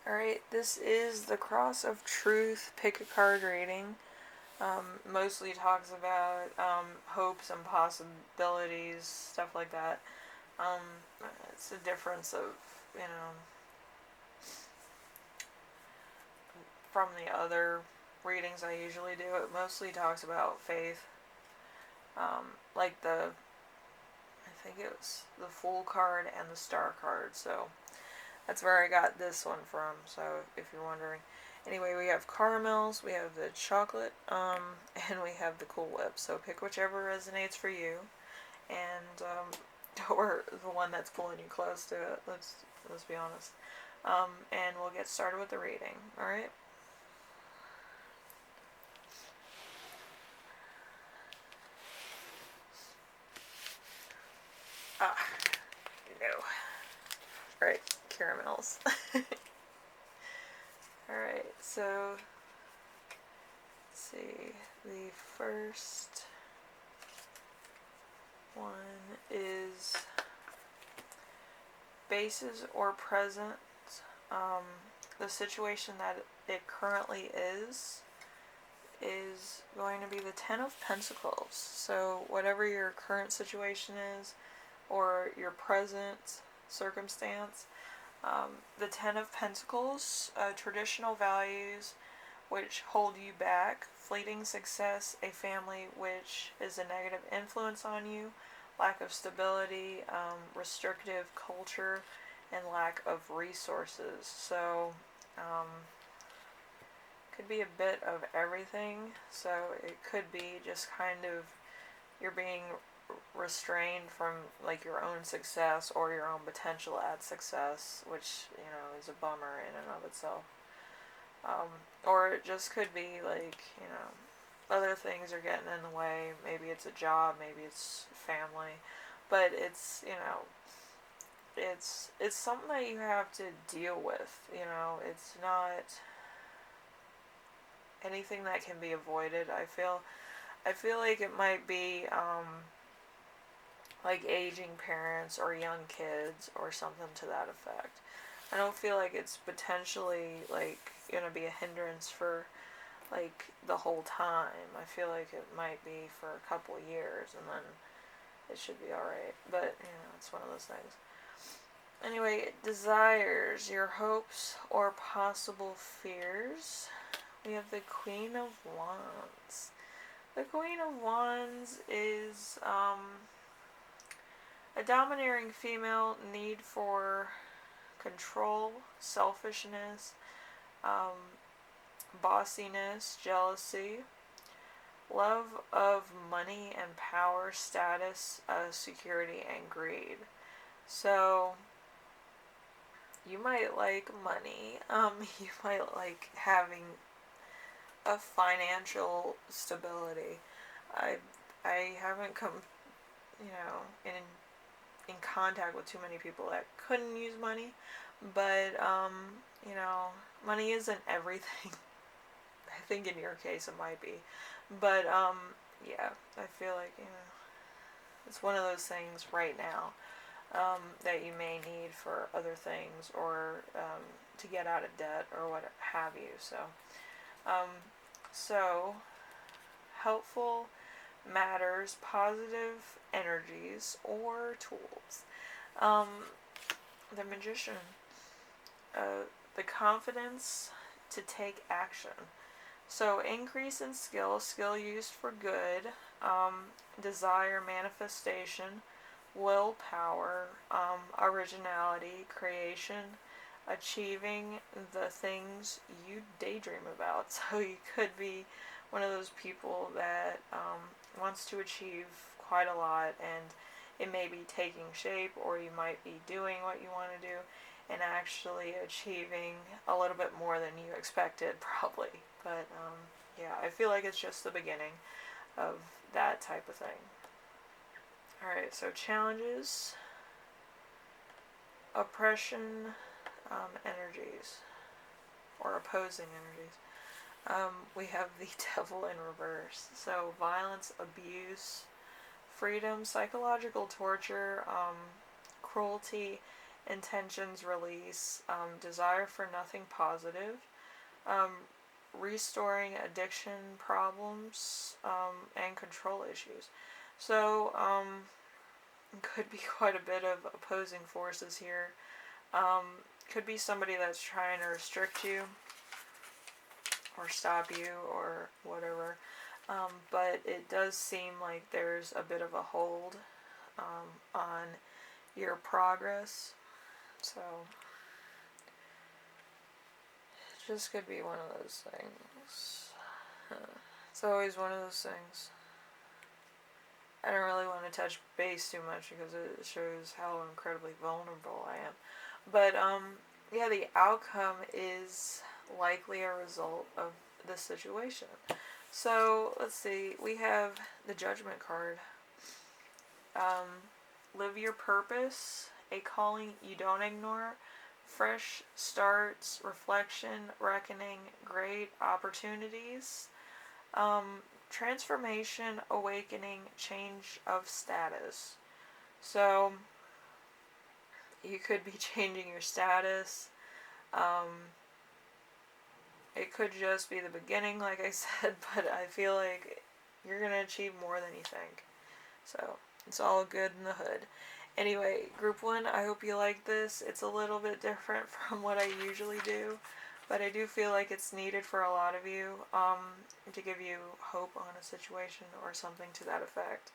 Alright, this is the Cross of Truth pick a card reading. Mostly talks about hopes and possibilities, stuff like that. Um, it's a difference of, you know, from the other readings I usually do. It mostly talks about faith. Like I think it was the Fool card and the Star card, so that's where I got this one from, so if you're wondering. Anyway, we have caramels, we have the chocolate, and we have the Cool Whip. So pick whichever resonates for you, and or the one that's pulling you close to it. Let's be honest. And we'll get started with the reading. All right. Ah, no. All right, caramels. All right. So let's see. The first one is bases or present. The situation that it currently is going to be the Ten of Pentacles. So whatever your current situation is, or your present circumstance, the Ten of Pentacles, traditional values which hold you back, fleeting success, a family which is a negative influence on you, lack of stability, restrictive culture, and lack of resources. So, could be a bit of everything. So it could be just kind of you're being restrained from like your own success or your own potential at success, which is a bummer in and of itself. Or it just could be like other things are getting in the way. Maybe it's a job, maybe it's family, but it's something that you have to deal with. It's not anything that can be avoided. I feel like it might be like aging parents or young kids or something to that effect. I don't feel like it's potentially like gonna be a hindrance for like the whole time. I feel like it might be for a couple years and then it should be alright. But it's one of those things. Anyway, desires, your hopes or possible fears. We have the Queen of Wands. The Queen of Wands is a domineering female need for control, selfishness, bossiness, jealousy, love of money and power, status, security, and greed. So you might like money. You might like having a financial stability. I haven't come, in contact with too many people that couldn't use money, but money isn't everything. I think in your case it might be, but yeah, I feel like it's one of those things right now that you may need for other things or to get out of debt or what have you. So helpful matters, positive energies, or tools. The Magician, the confidence to take action. So increase in skill used for good, desire, manifestation, willpower, originality, creation, achieving the things you daydream about. So you could be one of those people that wants to achieve quite a lot, and it may be taking shape, or you might be doing what you want to do and actually achieving a little bit more than you expected, probably. But yeah, I feel like it's just the beginning of that type of thing. Alright, so challenges, oppression, energies, or opposing energies. We have the devil in reverse. So violence, abuse, freedom, psychological torture, cruelty, intentions release, desire for nothing positive, restoring addiction problems, and control issues. So, could be quite a bit of opposing forces here. Could be somebody that's trying to restrict you or stop you or whatever. But it does seem like there's a bit of a hold on your progress. So, it just could be one of those things. It's always one of those things. I don't really want to touch base too much because it shows how incredibly vulnerable I am. But, yeah, the outcome is likely a result of the situation. So, let's see. We have the Judgment card. Live your purpose, a calling you don't ignore, fresh starts, reflection, reckoning, great opportunities, transformation, awakening, change of status. So, you could be changing your status. It could just be the beginning, like I said, but I feel like you're going to achieve more than you think. So, it's all good in the hood. Anyway, Group 1, I hope you like this. It's a little bit different from what I usually do, but I do feel like it's needed for a lot of you, to give you hope on a situation or something to that effect.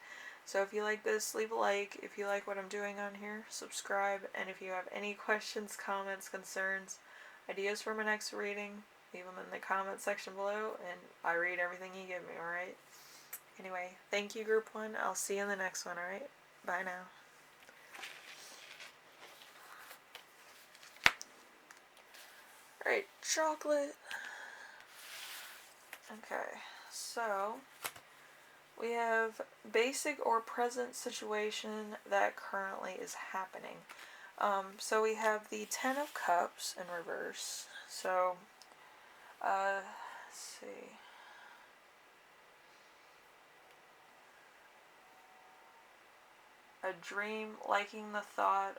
So if you like this, leave a like. If you like what I'm doing on here, subscribe. And if you have any questions, comments, concerns, ideas for my next reading, leave them in the comment section below, and I read everything you give me, alright? Anyway, thank you, Group 1. I'll see you in the next one, alright? Bye now. Alright, chocolate. Okay, so we have basic or present situation that currently is happening. So we have the Ten of Cups in reverse. So, let's see. A dream, liking the thought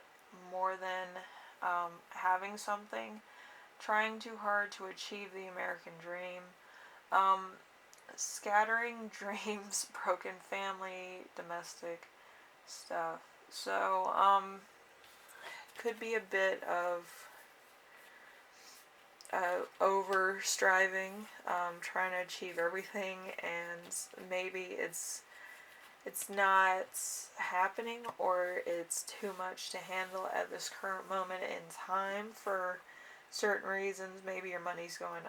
more than having something, trying too hard to achieve the American dream, scattering dreams, broken family, domestic stuff. So, could be a bit of over striving, trying to achieve everything, and maybe it's not happening, or it's too much to handle at this current moment in time for certain reasons. Maybe your money's going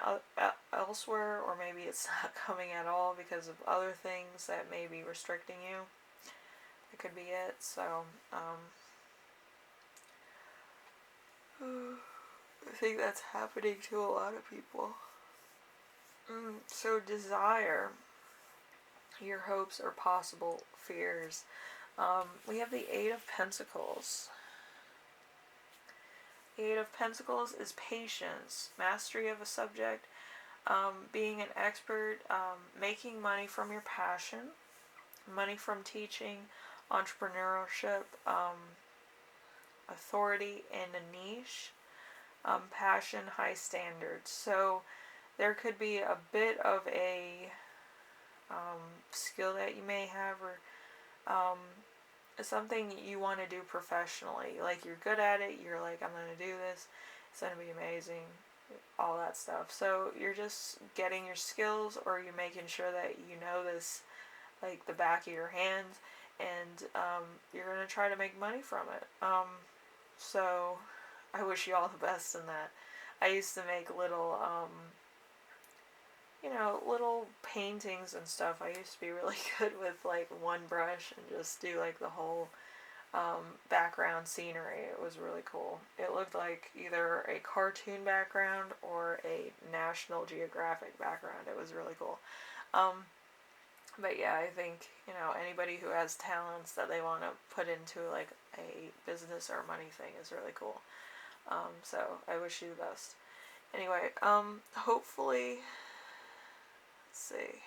elsewhere, or maybe it's not coming at all because of other things that may be restricting you. That could be it. So, I think that's happening to a lot of people. So, desire. Your hopes are possible fears. We have the Eight of Pentacles. The Eight of Pentacles is patience, mastery of a subject, being an expert, making money from your passion, money from teaching, entrepreneurship, authority in a niche, passion, high standards. So there could be a bit of a skill that you may have, or something you want to do professionally. Like, you're good at it, you're like, I'm going to do this, it's going to be amazing, all that stuff. So you're just getting your skills, or you're making sure that you know this like the back of your hand, and you're going to try to make money from it. So I wish you all the best in that. I used to make little little paintings and stuff. I used to be really good with like one brush and just do like the whole background scenery. It was really cool. It looked like either a cartoon background or a National Geographic background. It was really cool. But yeah, I think, anybody who has talents that they want to put into like a business or money thing is really cool. So I wish you the best. Anyway, hopefully, let's see.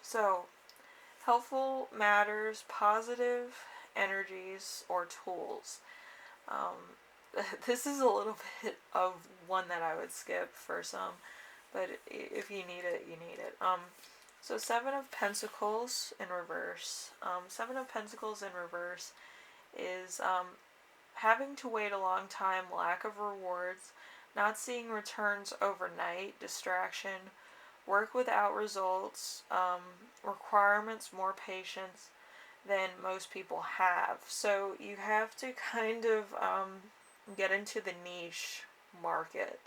So Helpful matters, positive energies, or tools. This is a little bit of one that I would skip for some, but if you need it, you need it. So Seven of Pentacles in reverse. Seven of Pentacles in reverse is having to wait a long time, lack of rewards, not seeing returns overnight, distraction, work without results, requirements, more patience than most people have. So you have to kind of get into the niche market.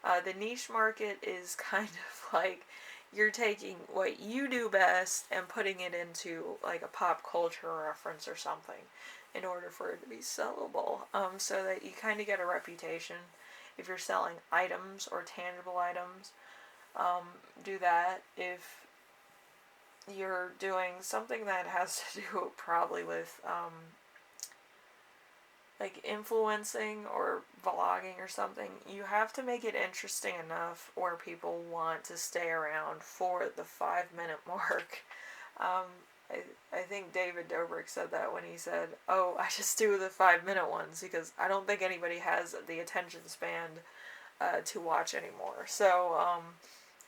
The niche market is kind of like you're taking what you do best and putting it into like a pop culture reference or something in order for it to be sellable, so that you kind of get a reputation. If you're selling items or tangible items, do that. If you're doing something that has to do probably with like influencing or vlogging or something, you have to make it interesting enough where people want to stay around for the 5 minute mark. I think David Dobrik said that when he said, "Oh, I just do the 5 minute ones because I don't think anybody has the attention span to watch anymore." So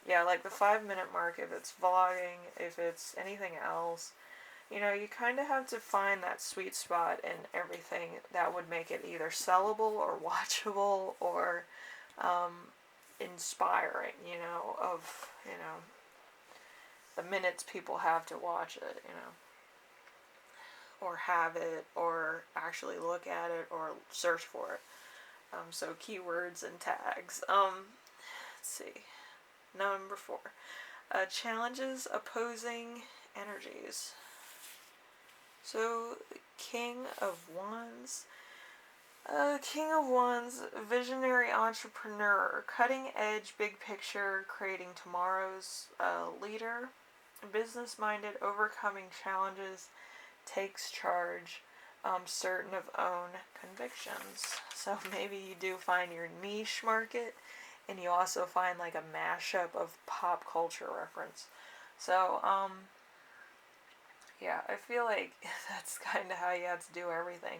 yeah, like the 5 minute mark, if it's vlogging, if it's anything else, you know, you kind of have to find that sweet spot in everything that would make it either sellable or watchable or inspiring, you know, of, you know, the minutes people have to watch it, you know, or have it, or actually look at it, or search for it. So keywords and tags. Let's see. Number 4. Challenges opposing energies. So, King of Wands. King of Wands, visionary entrepreneur, cutting edge, big picture, creating tomorrow's leader, business minded, overcoming challenges, takes charge, certain of own convictions. So maybe you do find your niche market, and you also find like a mashup of pop culture reference. So, yeah, I feel like that's kind of how you have to do everything.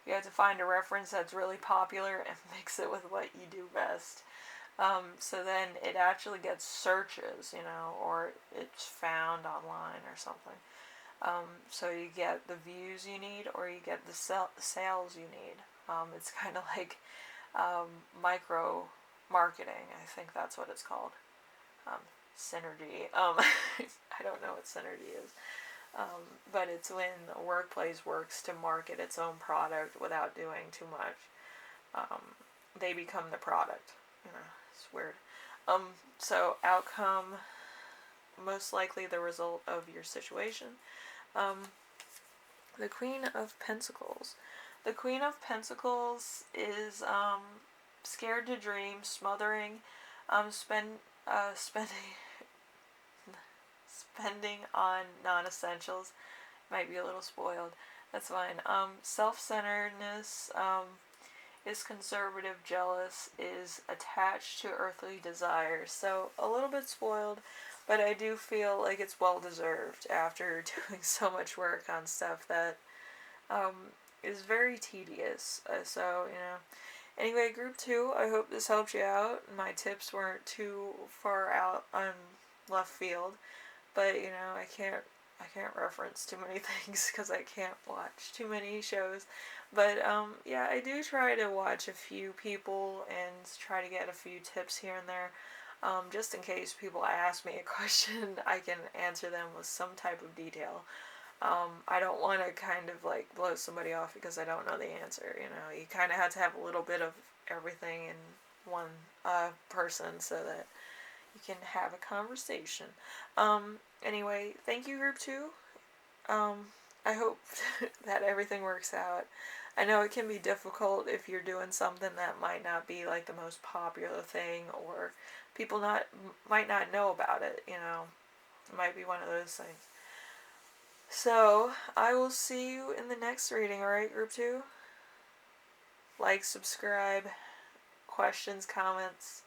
You have to find a reference that's really popular and mix it with what you do best. So then it actually gets searches, you know, or it's found online or something. So you get the views you need, or you get the sales you need. It's kind of like micro marketing. I think that's what it's called. Synergy. I don't know what synergy is. But it's when the workplace works to market its own product without doing too much. They become the product. You know, it's weird. So outcome, most likely the result of your situation. The Queen of Pentacles. The Queen of Pentacles is scared to dream, smothering, spending on non-essentials. Might be a little spoiled. That's fine. Self-centeredness, is conservative, jealous, is attached to earthly desires. So a little bit spoiled, but I do feel like it's well deserved after doing so much work on stuff that is very tedious. So, you know. Anyway, group 2, I hope this helped you out. My tips weren't too far out on left field, but you know, I can't reference too many things because I can't watch too many shows. But yeah, I do try to watch a few people and try to get a few tips here and there. Just in case people ask me a question, I can answer them with some type of detail. I don't want to kind of like blow somebody off because I don't know the answer. You know, you kind of have to have a little bit of everything in one person so that you can have a conversation. Anyway, thank you, group 2. I hope that everything works out. I know it can be difficult if you're doing something that might not be like the most popular thing, or people might not know about it, you know. It might be one of those things. So, I will see you in the next reading, alright, group 2? Like, subscribe, questions, comments,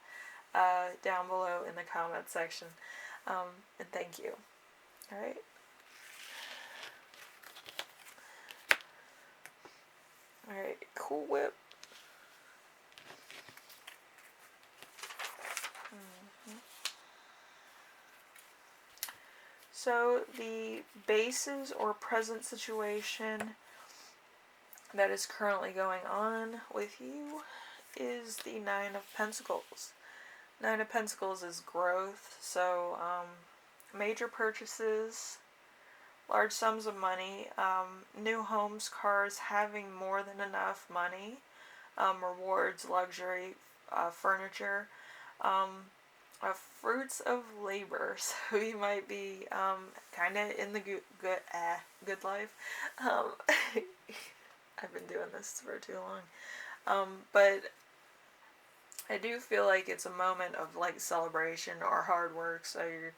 down below in the comment section. And thank you. Alright? Cool Whip. So the basis or present situation that is currently going on with you is the Nine of Pentacles. Nine of Pentacles is growth, so major purchases, large sums of money, new homes, cars, having more than enough money, rewards, luxury, furniture, fruits of labor. So you might be kind of in the good life. I've been doing this for too long. But I do feel like it's a moment of like celebration or hard work. So you're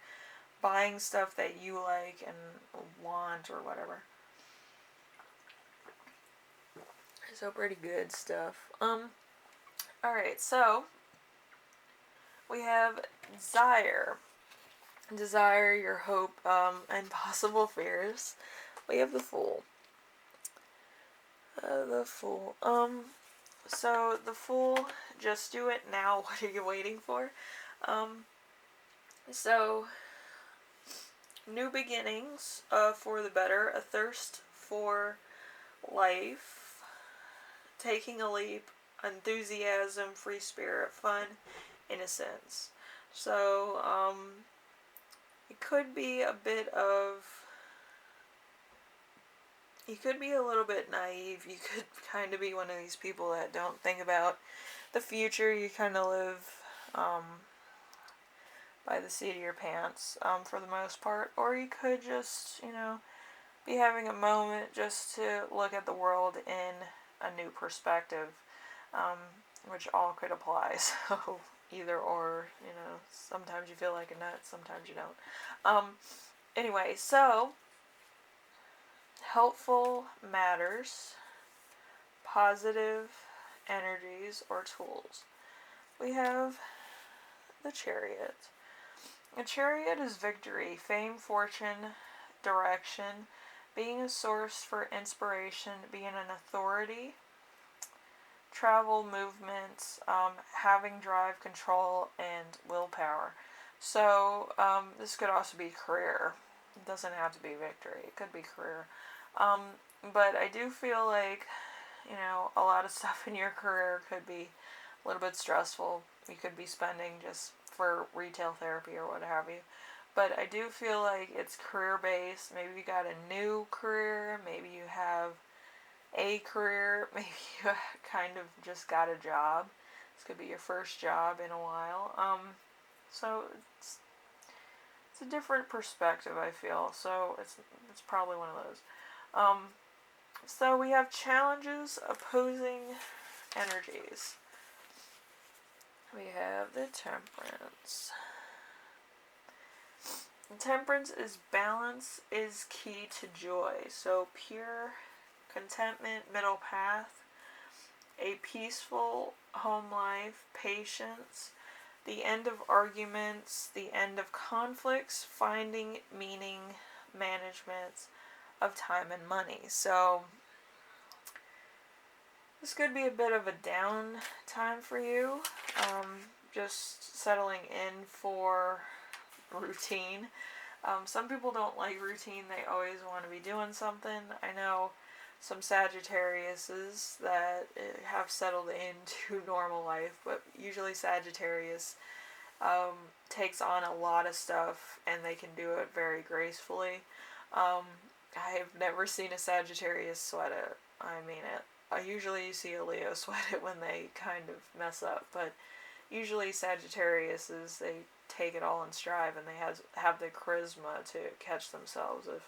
buying stuff that you like and want or whatever. So pretty good stuff. Alright, so we have desire. Desire, your hope, and possible fears. We have the Fool. The Fool. So the Fool, just do it now. What are you waiting for? So new beginnings, for the better, a thirst for life, taking a leap, enthusiasm, free spirit, fun, innocence. So, it could be a bit of, you could be a little bit naive. You could kind of be one of these people that don't think about the future. You kind of live by the seat of your pants, for the most part. Or you could just, be having a moment just to look at the world in a new perspective, which all could apply. So either or, sometimes you feel like a nut, sometimes you don't. Anyway, so helpful matters, positive energies or tools. We have the Chariot. A chariot is victory, fame, fortune, direction, being a source for inspiration, being an authority, travel, movements, having drive, control, and willpower. So this could also be career. It doesn't have to be victory. It could be career. But I do feel like, a lot of stuff in your career could be a little bit stressful. You could be spending just for retail therapy or what have you. But I do feel like it's career-based. Maybe you got a new career. Maybe you have a career. Maybe you kind of just got a job. This could be your first job in a while. So it's a different perspective, I feel. So it's probably one of those. So we have challenges, opposing energies. We have the Temperance. Temperance is balance is key to joy. So pure contentment, middle path, a peaceful home life, patience, the end of arguments, the end of conflicts, finding meaning, management of time and money. So this could be a bit of a down time for you. Just settling in for routine. Some people don't like routine. They always want to be doing something. I know some Sagittariuses that have settled into normal life, but usually Sagittarius takes on a lot of stuff and they can do it very gracefully. I've never seen a Sagittarius sweat it. I mean it. I usually see a Leo sweat it when they kind of mess up, but usually Sagittariuses, they take it all in stride and they have the charisma to catch themselves if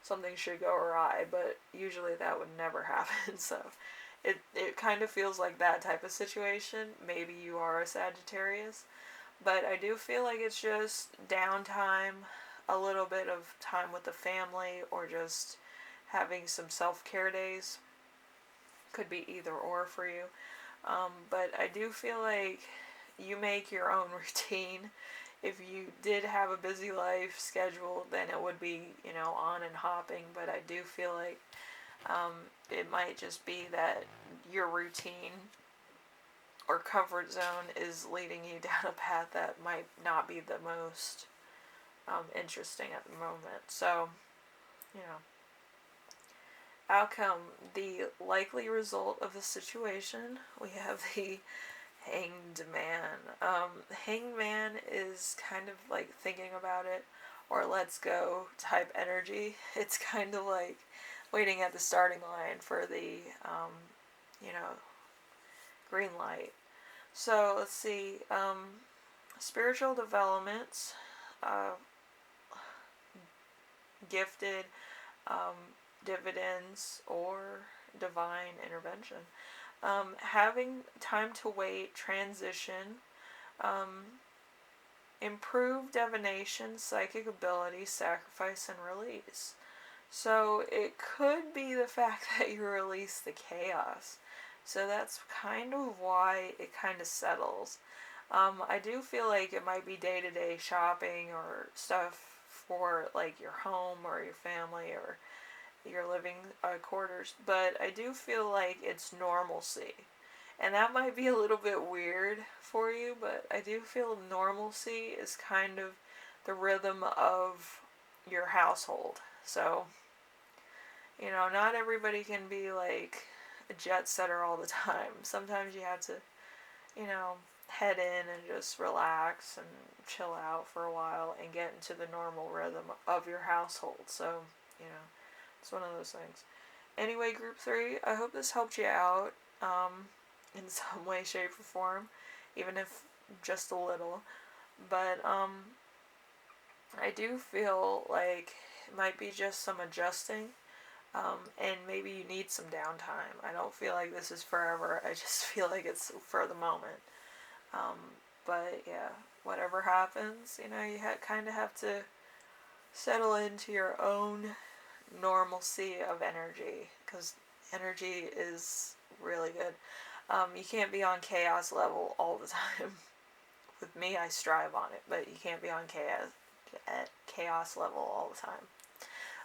something should go awry, but usually that would never happen. So it kind of feels like that type of situation. Maybe you are a Sagittarius, but I do feel like it's just downtime, a little bit of time with the family, or just having some self-care days. Could be either or for you. But I do feel like you make your own routine. If you did have a busy life schedule, then it would be, on and hopping. But I do feel like it might just be that your routine or comfort zone is leading you down a path that might not be the most interesting at the moment. So, you know, outcome, the likely result of the situation, we have the Hanged Man. Hanged Man is kind of like thinking about it or let's go type energy. It's kind of like waiting at the starting line for the, you know, green light. So let's see. Spiritual developments, uh, gifted, um, dividends, or divine intervention. Having time to wait, transition, um, improve divination, psychic ability, sacrifice, and release. So it could be the fact that you release the chaos. So that's kind of why it kind of settles. I do feel like it might be day-to-day shopping or stuff for like your home or your family or your living quarters, but I do feel like it's normalcy. And that might be a little bit weird for you, but I do feel normalcy is kind of the rhythm of your household. So, you know, not everybody can be like a jet setter all the time. Sometimes you have to, you know, head in and just relax and chill out for a while and get into the normal rhythm of your household. So, you know, it's one of those things. Anyway, group 3, I hope this helped you out in some way, shape, or form, even if just a little. But I do feel like it might be just some adjusting, and maybe you need some downtime. I don't feel like this is forever. I just feel like it's for the moment. Um, but yeah, whatever happens, you know, you kind of have to settle into your own normalcy of energy, because energy is really good. You can't be on chaos level all the time. With me, I strive on it, but you can't be on chaos level all the time.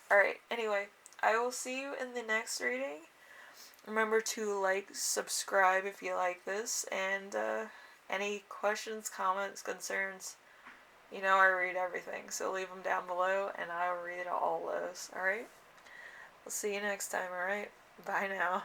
Alright, anyway, I will see you in the next reading. Remember to like, subscribe if you like this, and any questions, comments, concerns, you know I read everything, so leave them down below and I'll read all those. Alright? We'll see you next time, alright? Bye now.